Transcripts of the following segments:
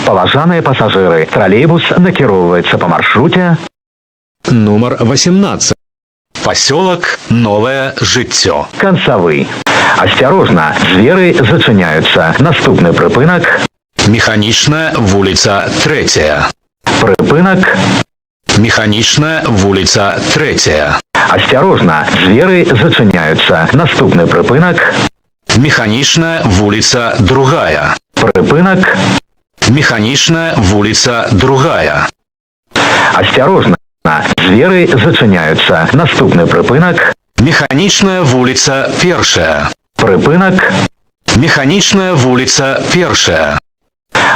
Паважаныя пасажыры, троллейбус накіроўваецца па маршруце Нумар 18. Поселок Новое Жыццё. канцавы. Асцярожна, дзверы зачыняюцца. Наступны прыпынак Механічная вуліца 3. прыпынак. Механічная вуліца 3. Асцярожна, дзверы зачыняюцца. Наступны прыпынак Механічная вуліца 2. прыпынак. Механічная вуліца 2. Асцярожна, дзверы зачыняюцца. Наступны прыпынак Механічная вуліца 1. прыпынак. Механічная вуліца 1.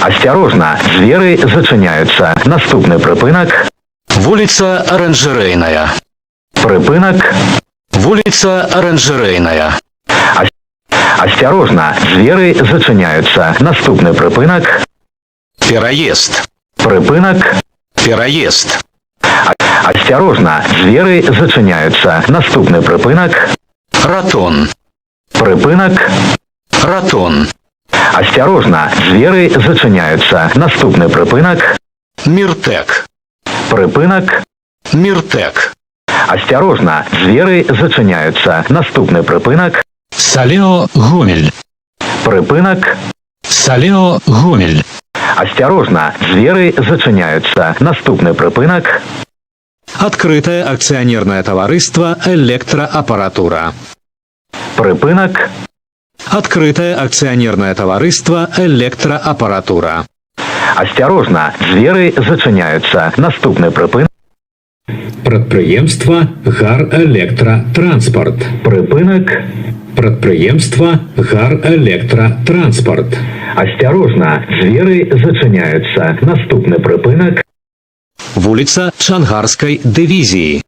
Асцярожна, дзверы зачыняюцца. Наступны прыпынак Вуліца Аранжарэйная. прыпынак. Вуліца Аранжарэйная. Асцярожна, дзверы зачыняюцца. Наступны прыпынак Пераезд. прыпынак. Пераезд. Асцярожна, дзверы зачыняюцца. Наступны прыпынак Ратон. прыпынак. Ратон. Асцярожна, дзверы зачыняюцца. Наступны прыпынак Міртэк. прыпынак. Міртэк. Асцярожна, дзверы зачыняюцца. Наступны прыпынак Салео Гомель. прыпынак. Салео Гомель. Асцярожна, дзверы зачыняюцца. Наступны прыпынак Открытое акционерное товариство «Электроаппаратура». прыпынак. Открытое акционерное товариство «Электроаппаратура». Асцярожна, дзверы зачыняюцца. Наступны прыпынак Прадпрыемства «Гарэлектратранспарт». прыпынак. Прадпрыемства «Гарэлектратранспарт». Асцярожна, дзверы зачыняюцца. Наступны прыпынак Вулица Чангарской дивизии.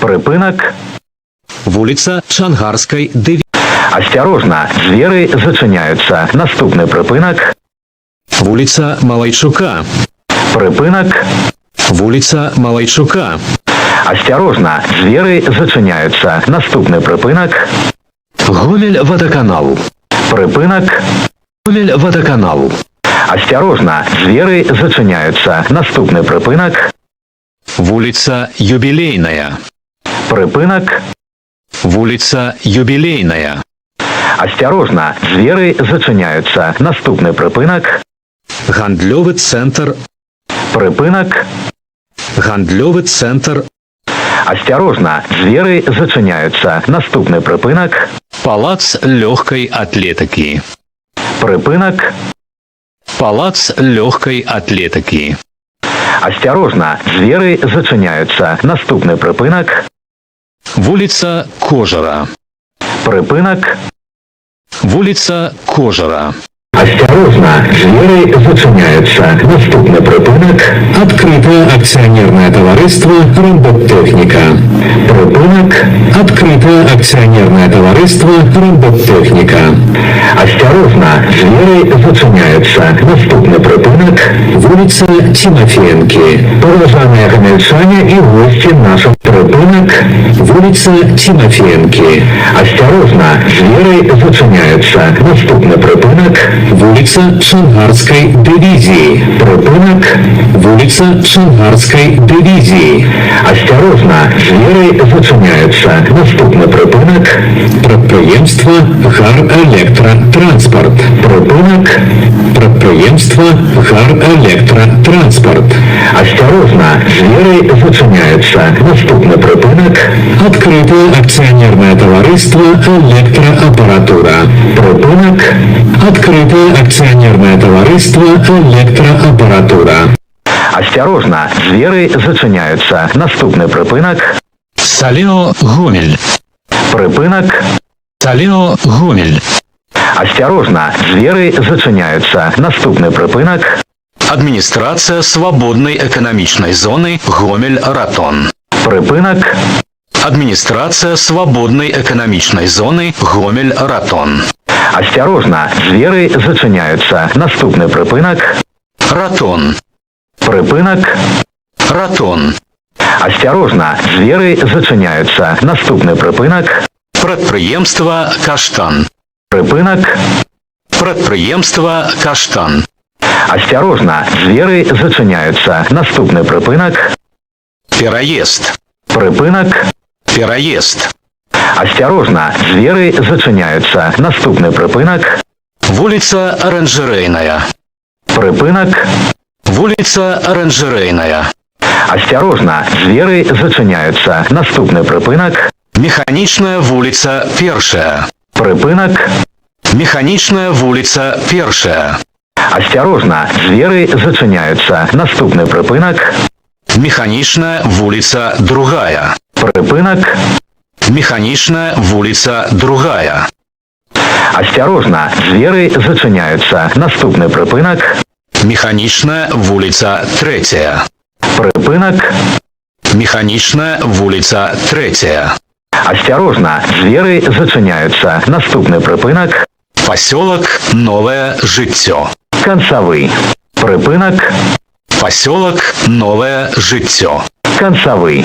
прыпынак. Вулица Чангарской дивизии. Асцярожна, дзверы зачыняюцца. Наступны прыпынак Вулица Малайчука. прыпынак. Вулица Малайчука. Асцярожна, дзверы зачыняюцца. Наступны прыпынак Гомель водоканал. прыпынак. Гомель водоканал. Асцярожна, дзверы зачыняюцца. Наступны прыпынак Вулица Юбилейная. прыпынак. Вулица Юбилейная. Асцярожна, дзверы зачыняюцца. Наступны прыпынак Гандлёвый центр. прыпынак. Гандлёвый центр. Асцярожна, дзверы зачыняюцца. Наступны прыпынак Палац легкой атлетики. прыпынак. Палац легкой атлетики. Асцярожна, дзверы зачыняюцца. Наступны прыпынак Вулица Кожера. прыпынак. Вулица Кожера. Асцярожна, дзверы зачыняюцца. Наступны прыпынак Открытое акционерное товариство «Роботтехника». прыпынак. Открытое акционерное товариство «Роботтехника». Асцярожна, дзверы зачыняюцца. Наступны прыпынак Вулица Тимофеенки. паважаныя гамяльчане і госці нашых прыпынак Вулица Тимофеенки. асцярожна, дзверы зачыняюцца. Наступны прыпынак Вулица Шангарской дивизии. прыпынак. Вулица Шангарской дивизии. Асцярожна, дзверы зачыняюцца. Наступны прыпынак Прадпрыемства «Гарэлектратранспарт». прыпынак. Прадпрыемства «Гарэлектратранспарт». Асцярожна, дзверы зачыняюцца. Наступны прыпынак Открытое акционерное товариство «Электроаппаратура». прыпынак. Открытое акционерное товариство «Электроаппаратура». Асцярожна, дзверы зачыняюцца. Наступны прыпынак Салео Гомель. прыпынак. Салео Гомель. Асцярожна, дзверы зачыняюцца. Наступны прыпынак Администрация свободной экономичной зоны Гомель-Ратон. прыпынак. Администрация свободной экономичной зоны Гомель-Ратон. Асцярожна, дзверы зачыняюцца. Наступны прыпынак Ратон. прыпынак. Ратон. Асцярожна, дзверы зачыняюцца. Наступны прыпынак Прадпрыемства Каштан. прыпынак. Прадпрыемства Каштан. Осторожно, двери зачиняються. Наступний припинок. Переезд. Припинок. Переезд. Осторожно, двери зачиняються. Наступний припинок. Вулица Оранжерейная. Припинок. Вулица Оранжерейная. Осторожно, двери зачиняються. Наступний припинок. Механичная вулица Першая. Припинок. Механичная вулица Першая. Осторожно, двери зачиняються. Наступний припинок. Механичная вулица Другая. Припинок. Механичная вулица Другая. Осторожно, двери зачиняються. Наступний припинок. Механичная вулица Третья. Припинок. Механичная вулица Третья. Осторожно, двери зачиняються. Наступний припинок. Поселок Новое Життё. Концовий. Припинок. Поселок Новое Життё. Концовий.